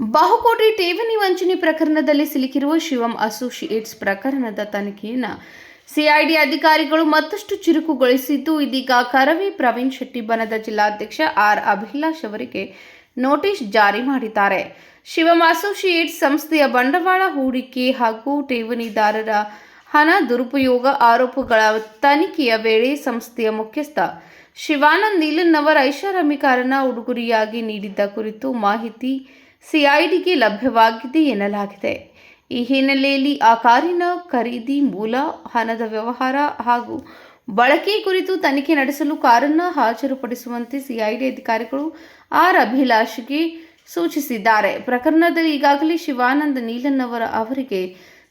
ಬಹುಕೋಟಿ ಠೇವಣಿ ವಂಚನೆ ಪ್ರಕರಣದಲ್ಲಿ ಸಿಲುಕಿರುವ ಶಿವಂ ಅಸೋಸಿಯೇಟ್ಸ್ ಪ್ರಕರಣದ ತನಿಖೆಯನ್ನು ಸಿಐಡಿ ಅಧಿಕಾರಿಗಳು ಮತ್ತಷ್ಟು ಚುರುಕುಗೊಳಿಸಿದ್ದು, ಇದೀಗ ಕರವೇ ಪ್ರವೀಣ್ ಶೆಟ್ಟಿ ಬಣದ ಜಿಲ್ಲಾಧ್ಯಕ್ಷ ಆರ್ ಅಭಿಲಾಷ್ ಅವರಿಗೆ ನೋಟಿಸ್ ಜಾರಿ ಮಾಡಿದ್ದಾರೆ. ಶಿವಂ ಅಸೋಸಿಯೇಟ್ಸ್ ಸಂಸ್ಥೆಯ ಬಂಡವಾಳ ಹೂಡಿಕೆ ಹಾಗೂ ಠೇವಣಿದಾರರ ಹಣ ದುರುಪಯೋಗ ಆರೋಪಗಳ ತನಿಖೆಯ ವೇಳೆ ಸಂಸ್ಥೆಯ ಮುಖ್ಯಸ್ಥ ಶಿವಾನಂದ್ ನೀಲನ್ ಅವರ ಐಷಾರಾಮಿ ಕಾರನ್ನು ಉಡುಗೊರೆಯಾಗಿ ನೀಡಿದ್ದ ಕುರಿತು ಮಾಹಿತಿ ಸಿಐಡಿಗೆ ಲಭ್ಯವಾಗಿದೆ ಎನ್ನಲಾಗಿದೆ. ಈ ಹಿನ್ನೆಲೆಯಲ್ಲಿ ಆ ಕಾರಿನ ಖರೀದಿ, ಮೂಲ, ಹಣದ ವ್ಯವಹಾರ ಹಾಗೂ ಬಳಕೆ ಕುರಿತು ತನಿಖೆ ನಡೆಸಲು ಕಾರನ್ನು ಹಾಜರುಪಡಿಸುವಂತೆ ಸಿಐಡಿ ಅಧಿಕಾರಿಗಳು ಆರ್ ಅಭಿಲಾಷ್ಗೆ ಸೂಚಿಸಿದ್ದಾರೆ. ಪ್ರಕರಣದಲ್ಲಿ ಈಗಾಗಲೇ ಶಿವಾನಂದ್ ನೀಲನ್ ಅವರಿಗೆ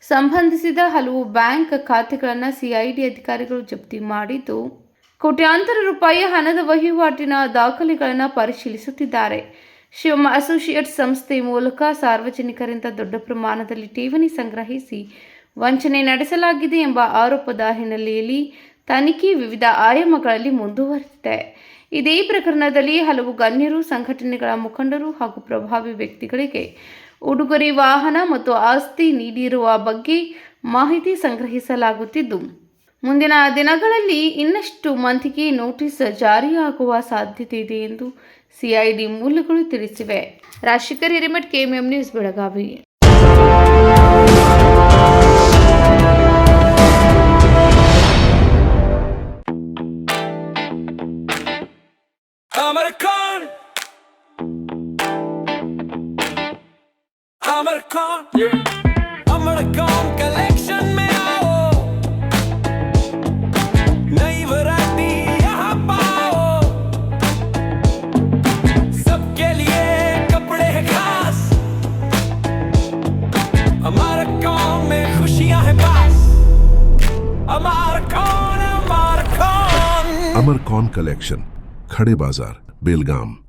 ಸಂಬಂಧಿಸಿದ ಹಲವು ಬ್ಯಾಂಕ್ ಖಾತೆಗಳನ್ನು ಸಿಐಡಿ ಅಧಿಕಾರಿಗಳು ಜಪ್ತಿ ಮಾಡಿದ್ದು, ಕೋಟ್ಯಾಂತರ ರೂಪಾಯಿ ಹಣದ ವಹಿವಾಟಿನ ದಾಖಲೆಗಳನ್ನು ಪರಿಶೀಲಿಸುತ್ತಿದ್ದಾರೆ. ಶಿವಂ ಅಸೋಸಿಯೇಟ್ಸ್ ಸಂಸ್ಥೆ ಮೂಲಕ ಸಾರ್ವಜನಿಕರಿಂದ ದೊಡ್ಡ ಪ್ರಮಾಣದಲ್ಲಿ ಠೇವಣಿ ಸಂಗ್ರಹಿಸಿ ವಂಚನೆ ನಡೆಸಲಾಗಿದೆ ಎಂಬ ಆರೋಪದ ಹಿನ್ನೆಲೆಯಲ್ಲಿ ತನಿಖೆ ವಿವಿಧ ಆಯಾಮಗಳಲ್ಲಿ ಮುಂದುವರೆದಿದೆ. ಇದೇ ಪ್ರಕರಣದಲ್ಲಿ ಹಲವು ಗಣ್ಯರು, ಸಂಘಟನೆಗಳ ಮುಖಂಡರು ಹಾಗೂ ಪ್ರಭಾವಿ ವ್ಯಕ್ತಿಗಳಿಗೆ ಉಡುಗೊರೆ, ವಾಹನ ಮತ್ತು ಆಸ್ತಿ ನೀಡಿರುವ ಬಗ್ಗೆ ಮಾಹಿತಿ ಸಂಗ್ರಹಿಸಲಾಗುತ್ತಿದ್ದು, ಮುಂದಿನ ದಿನಗಳಲ್ಲಿ ಇನ್ನಷ್ಟು ಮಂದಿಗೆ ನೋಟಿಸ್ ಜಾರಿಯಾಗುವ ಸಾಧ್ಯತೆ ಇದೆ ಎಂದು ಸಿಐಡಿ ಮೂಲಗಳು ತಿಳಿಸಿವೆ. Rajashekhar Hiremath, KMM news, Belagavi. Amarcon collection में आओ, नई वैरायटी यहाँ पाओ, सबके लिए कपड़े हैं खास, अमरकॉन में खुशियाँ हैं पास, अमरकॉन। अमरकॉन कलेक्शन, खड़े बाजार, बेलगाम.